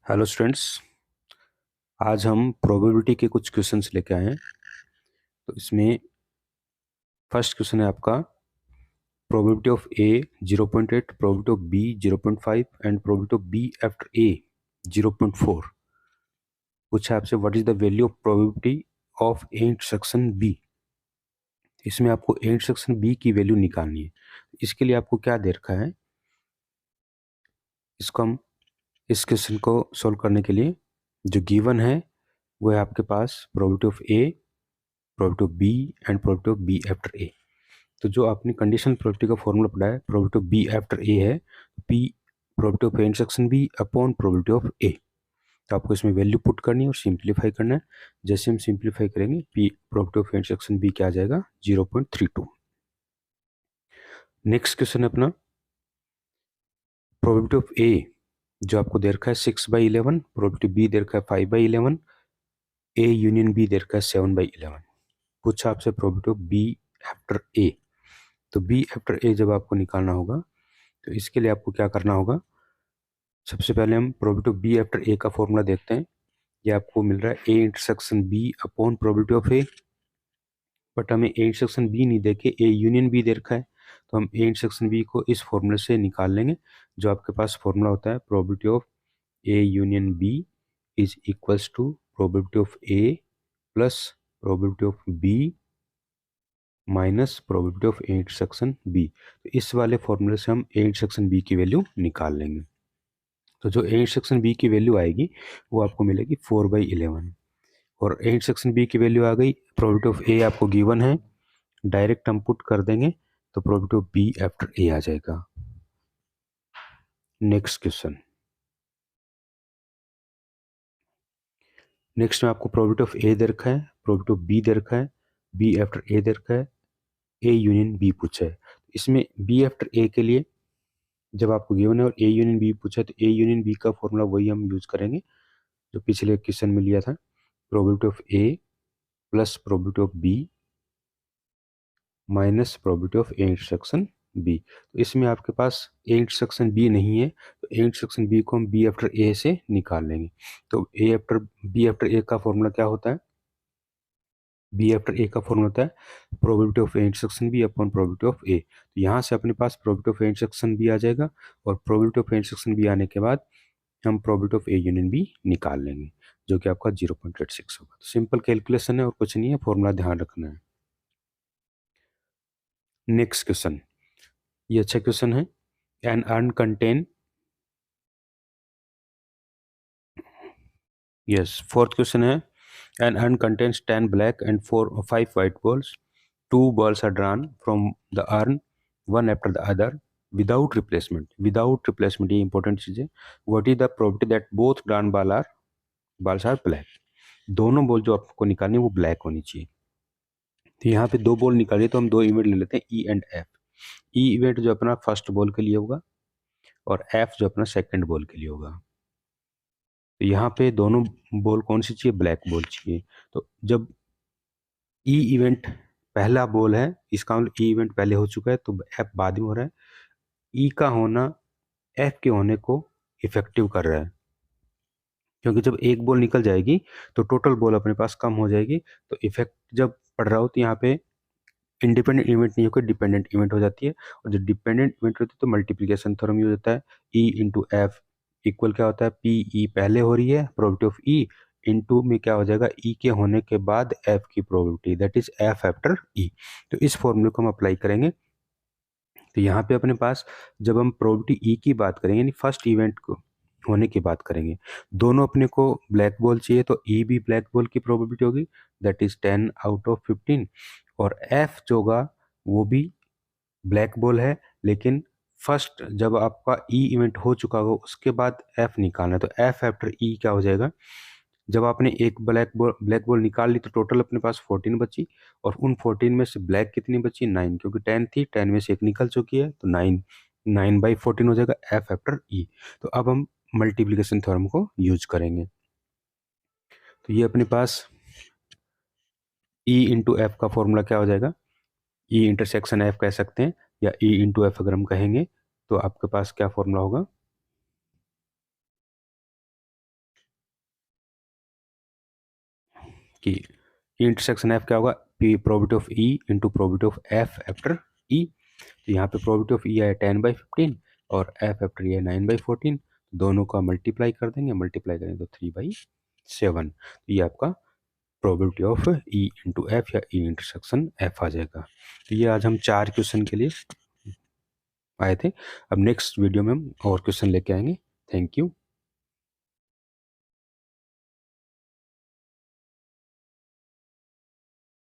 Hello students. आज हम probability के कुछ क्वेश्चंस लेके आए हैं। तो इसमें फर्स्ट क्वेश्चन है आपका probability of A 0.8, probability of B 0.5 and probability of B after A 0.4। पूछा है आपसे what is the value of probability of A intersection B. इसमें आपको ए इंटरसेक्शन बी की वैल्यू निकालनी है। इसके लिए आपको क्या दे रखा है, इसको हम इस क्वेश्चन को सॉल्व करने के लिए जो गिवन है वो है आपके पास probability of A, probability of B and probability of B after A. तो जो आपने कंडीशनल प्रोबेबिलिटी का फॉर्मूला पढ़ा है, probability of B after A है P probability of A intersection B upon probability of A. तो आपको इसमें वैल्यू पुट करनी है और सिंप्लीफाई करना है। जैसे हम सिंप्लीफाई करेंगे P probability of A intersection B क्या आ जाएगा 0.32। नेक्स्ट क्वेश्चन है अपना प्रोबेबिलिटी ऑफ ए जो आपको दे रखा है 6/11, प्रोबेबिलिटी बी दे रखा है 5/11, ए यूनियन बी दे रखा है 7/11। पूछा आपसे probability of B after A. तो बी आफ्टर ए जब आपको निकालना होगा तो इसके लिए आपको क्या करना होगा, सबसे पहले हम probability of B after A का फॉर्मूला देखते हैं। ये आपको मिल रहा है A intersection B upon probability of A, but हमें ए इंटरसेक्शन बी नहीं देके ए यूनियन बी दे रखा है। तो हम ए इंटरसेक्शन बी को इस फॉर्मूले से निकाल लेंगे। जो आपके पास फॉर्मूला होता है probability of A union B is equals to probability of A plus probability of B minus probability of A intersection B. तो इस वाले फॉर्मूले से हम ए इंटरसेक्शन बी की वैल्यू निकाल लेंगे। तो जो ए इंटरसेक्शन बी की वैल्यू आएगी वो आपको मिलेगी 4/11। और ए इंटरसेक्शन बी की वैल्यू आ गई, प्रोबेबिलिटी ऑफ ए आपको गिवन है, डायरेक्ट हम पुट कर देंगे तो प्रोबेबिलिटी ऑफ बी आफ्टर ए आ जाएगा। नेक्स्ट क्वेश्चन, नेक्स्ट में आपको प्रोबेबिलिटी ऑफ ए दे रखा है, प्रोबेबिलिटी ऑफ बी दे रखा है, बी आफ्टर ए दे रखा है, ए यूनियन बी पूछा है। इसमें बी आफ्टर ए के लिए जब आपको गिवन है और ए यूनियन बी पूछा है तो ए यूनियन बी का फॉर्मूला वही हम यूज करेंगे जो पिछले क्वेश्चन में लिया था, probability of A plus probability of B minus probability of A intersection B. तो इसमें आपके पास ए इंटरसेक्शन बी नहीं है तो ए इंटरसेक्शन बी को हम बी आफ्टर ए से निकाल लेंगे। तो A after B after A का फॉर्मूला क्या होता है, बी आफ्टर ए का फॉर्मूला होता है probability of A intersection B upon probability of A. तो यहाँ से अपने पास probability of A intersection B आ जाएगा और probability of A intersection B आने के बाद हम probability of A union B निकाल लेंगे जो कि आपका 0.86 होगा। तो सिंपल कैलकुलेशन है और कुछ नहीं है, फॉर्मूला ध्यान रखना है। नेक्स्ट क्वेश्चन, ये अच्छा क्वेश्चन है। An urn contain, yes fourth question है, an urn contains 10 black and 5 white balls. 2 balls are drawn from the urn, one after the other, without replacement. Without replacement ये important चीज है। What is the probability that both drawn balls are black? दोनों ball जो आपको निकालनी है वो black होनी चाहिए। तो यहाँ पे दो बॉल निकालिए तो हम दो इवेंट ले लेते हैं E and F. E event जो अपना फर्स्ट बॉल के लिए होगा और एफ जो अपना सेकंड बॉल के लिए होगा। तो यहाँ पे दोनों बॉल कौन सी चाहिए, ब्लैक बॉल चाहिए। तो जब ई इवेंट पहला बॉल है इसका मतलब ई इवेंट पहले हो चुका है तो एफ बाद में हो रहा है। ई का होना एफ के होने को इफेक्टिव कर रहा है, क्योंकि जब एक बॉल निकल जाएगी तो टोटल बॉल अपने पास कम हो जाएगी। तो इफेक्ट जब पड़ रहा हो तो यहाँ पे इंडिपेंडेंट इवेंट नहीं होकर डिपेंडेंट इवेंट हो जाती है। और जब डिपेंडेंट इवेंट होती है तो मल्टीप्लिकेशन थ्योरम यूज होता है, ई इंटू एफ इक्वल क्या होता है, पी ई पहले हो रही है प्रोबेबिलिटी ऑफ ई इंटू में क्या हो जाएगा, ई के होने के बाद एफ की probability, that is F after E. तो इस फॉर्मूले को हम अप्लाई करेंगे। तो यहाँ पे अपने पास जब हम प्रोबेबिलिटी ई की बात करेंगे यानी फर्स्ट इवेंट को होने की बात करेंगे, दोनों अपने को ब्लैक बॉल चाहिए तो ई भी ब्लैक बॉल की प्रोबेबिलिटी होगी, दैट इज 10/15। और एफ जो होगा वो भी ब्लैक बॉल है, लेकिन फर्स्ट जब आपका ई इवेंट हो चुका होगा उसके बाद एफ निकालना है। तो एफ आफ्टर ई क्या हो जाएगा, जब आपने एक ब्लैक बॉल निकाल ली तो टोटल अपने पास 14 बची और उन 14 में से ब्लैक कितनी बची, 9, क्योंकि 10 थी, 10 में से एक निकल चुकी है तो 9/14 हो जाएगा एफ आफ्टर ई। तो अब हम मल्टीप्लिकेशन थ्योरम को यूज करेंगे। तो ये अपने पास ई इंटू एफ का फॉर्मूला क्या हो जाएगा, ई इंटरसेक्शन एफ कह सकते हैं या ई इंटू एफ अगर हम कहेंगे तो आपके पास क्या फॉर्मूला होगा, कि ई इंटरसेक्शन एफ क्या होगा, P probability of E into probability of F after E. तो यहाँ पे प्रोबेबिलिटी ऑफ ई आया 10/15 और एफ आफ्टर ई है 9/14, दोनों का मल्टीप्लाई कर देंगे, मल्टीप्लाई करेंगे तो 3/7। तो ये आपका probability of E into F या ई इंटरसेक्शन एफ आ जाएगा। तो ये आज हम 4 क्वेश्चन के लिए आए थे। अब नेक्स्ट वीडियो में हम और क्वेश्चन लेके आएंगे। Thank you.